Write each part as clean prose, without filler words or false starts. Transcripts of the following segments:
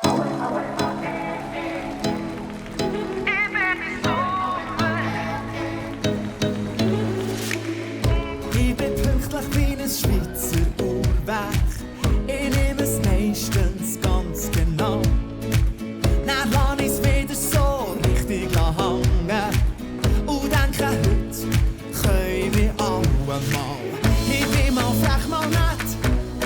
Ich bin pünktlich wie ein Schweizer Uhrwerk. Ich nehme es meistens ganz genau. Dann lass ich's wieder so richtig hängen und denke, heute können wir alle mal. Ich bin mal frech, mal nett,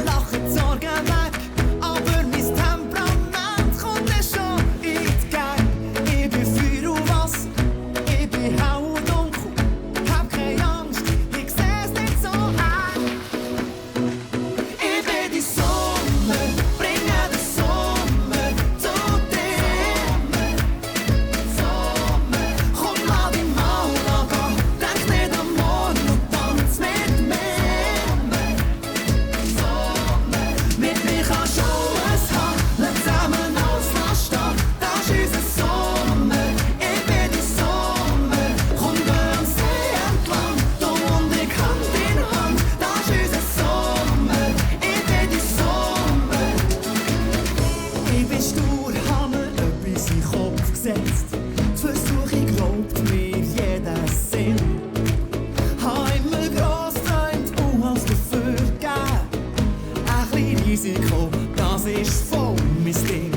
lache die Sorgen weg, aber mein Temperament kommt mir schon in die Gang. Ich bin Feuer und Wasser, ich bin hell und dunkel, hab keine Angst, ich seh's nicht so eng. Ich bin die Sonne, bringe den Sommer zu dir. Sommer, komm, lass dich mal angehen, denk nicht an morgen und tanz mit mir. Sommer, mit mir kannst du alles haben, lass zusammen alles stehen, das ist unser Sommer. Ich bin die Sommer, komm, geh am See entlang, du und ich Hand in Hand, das ist unser Sommer. Ich bin die Sommer. Ich bin stur, hab mir etwas in den Kopf gesetzt. Die Versuchung raubt mir jeden Sinn. Hab immer gross geträumt und hab's dafür gegeben. Ein bisschen Risiko, das ist voll mein Ding.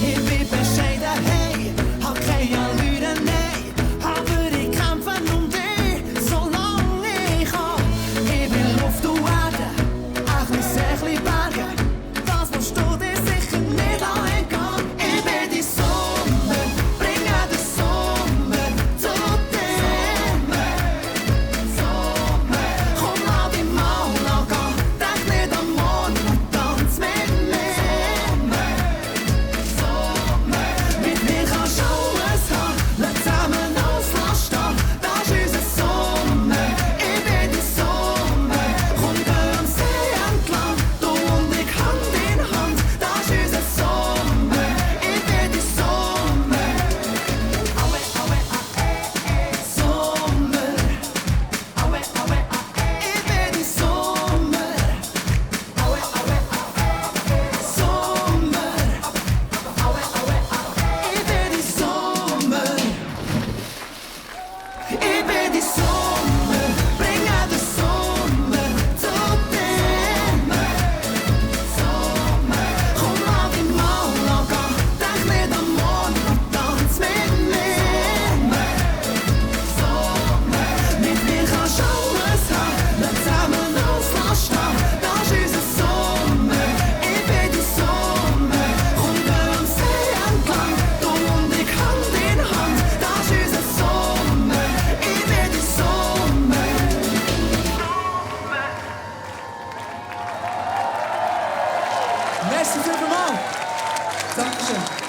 Ich bin bescheiden, hey, hab keine Allüre, nein. Aber ich kämpfe um dich, solange ich kann. Ich bin Luft und Erde, ein bisschen See, ein bisschen Berge. Das musst du dir sicher nicht entgehen. Ich bin die Sonne, bringe den Sommer zu dir. Sommer, komm, lass dich mal angehen, denk nicht an morgen und tanz mit mir. Sommer, mit mir kannst du alles haben, lass zusammen alles stehen, das ist unser Sommer. Ich bin die Sommer, komm, geh am See entlang, du und ich Hand in Hand, das ist unser Sommer. Ich bin die Sommer. Aue, aue, Sommer. Aue, aue, ich bin die Sommer. Aue, aue, Sommer. Aue, aue, ich bin die Sommer. Ich bin die Sommer, bringe den Sommer zu dir. Sommer, komm, lass dich mal angehen, denk nicht an morgen und tanz mit mir. Sommer, mit mir kannst du alles haben, lass zusammen alles stehen, das ist unser Sommer. Ich bin die Sommer, komm, geh am See entlang, du und ich Hand in Hand, das ist unser Sommer. Ich bin die Sommer. Merci vielmals. Dankeschön.